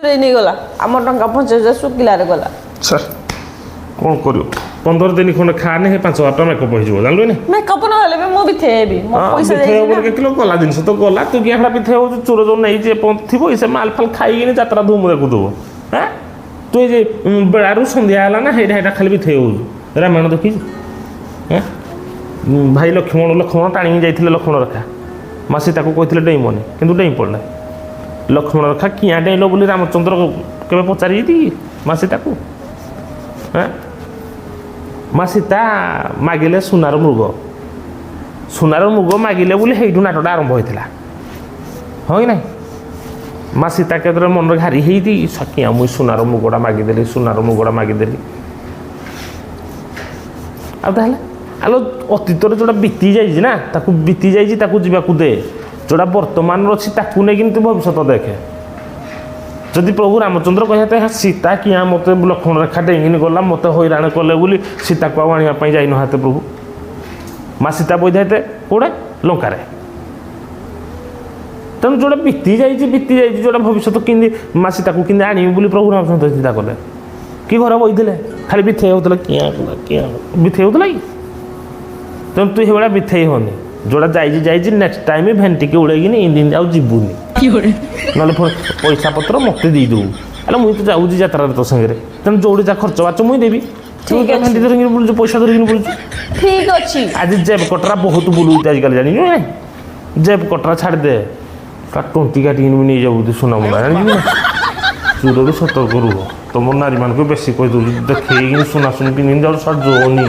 नहीं गला आम टंका 50,000 शुक्ला गला सर कौन करियो 15 दिन खंड खाने हे 5,000 टका मेकअप हो जिवो जानलो ने मेकअप न होले मो भी थेबी मो पैसा दे थे के किलो गला दिन तो गला तू गेहड़ा भी थे हो चोर जो नहीं जे थिबो इसे माल फाल खाई नि यात्रा धूम देखु दो हैं तू जे बेड़ारू संध्या हला ना हेडा खाली भी थे हो रामायण देखि हैं भाई लक्ष्मण टाणी जाइथिले लक्ष्मण रेखा मासी ताको कहिथिले डेई मने किंतु डेई पड़ला लक्ष्मण रेखा किया डेइलो बोली रामचंद्र केबे पचारि दी मासी ताको हैं माँ सीता मागिले सुनार मृग मागिले बोली हेटू नाटक आरंभ होता हाँ कि ना माँ सीता के मन घारी होती सकिया मुई सुनार मृगटा मागिदेली सुनार मृगटा मागिदेली आलो अतीत जोड़ा बीती जाना बीती जावाक दे जोड़ा बर्तमान अच्छी ताकू नहीं तू भविष्य देखे जदि प्रभु रामचंद्र कहते हैं सीता किया मत लक्ष्मण रेखा डेंगिनी गला मत हईराण कले बोली सीता को आने जाई नहाते प्रभु माँ सीता बोई थे कौड़े लंकार तेणु जोड़ा बीती जाइए जोड़ा भविष्य कि माँ सीता को कि आनी बोली प्रभु रामचंद्र चिंता कले कि घर बही खाली बिथे होता क्या बिथे होता कि तेणु तू ये बिथे होनी जोड़ा जाइए नेक्स्ट टाइम भेंटी के उड़ेगी इंदिन आउ जीवनी ना पैसा पत्र मत देदेबू अरे मुझे तो जाऊँगी यात्रा तो सागर तेना जो जा खर्च बाच मुझे देवी ठीक है भेंटी धरिकी बुलूँ पैसा धरिकी बुलूँ ठीक अच्छी आज जेब कटरा बहुत बुलू आजिकल जानी जेब कटरा छाड़ दे टोटी काटिक नहीं जाऊ सुना मुना जानी चूर सतर्क रुह तुम नारी मान को बेसी कही दूँ देखे सुना सुन पिंधि जाओ सर जोनी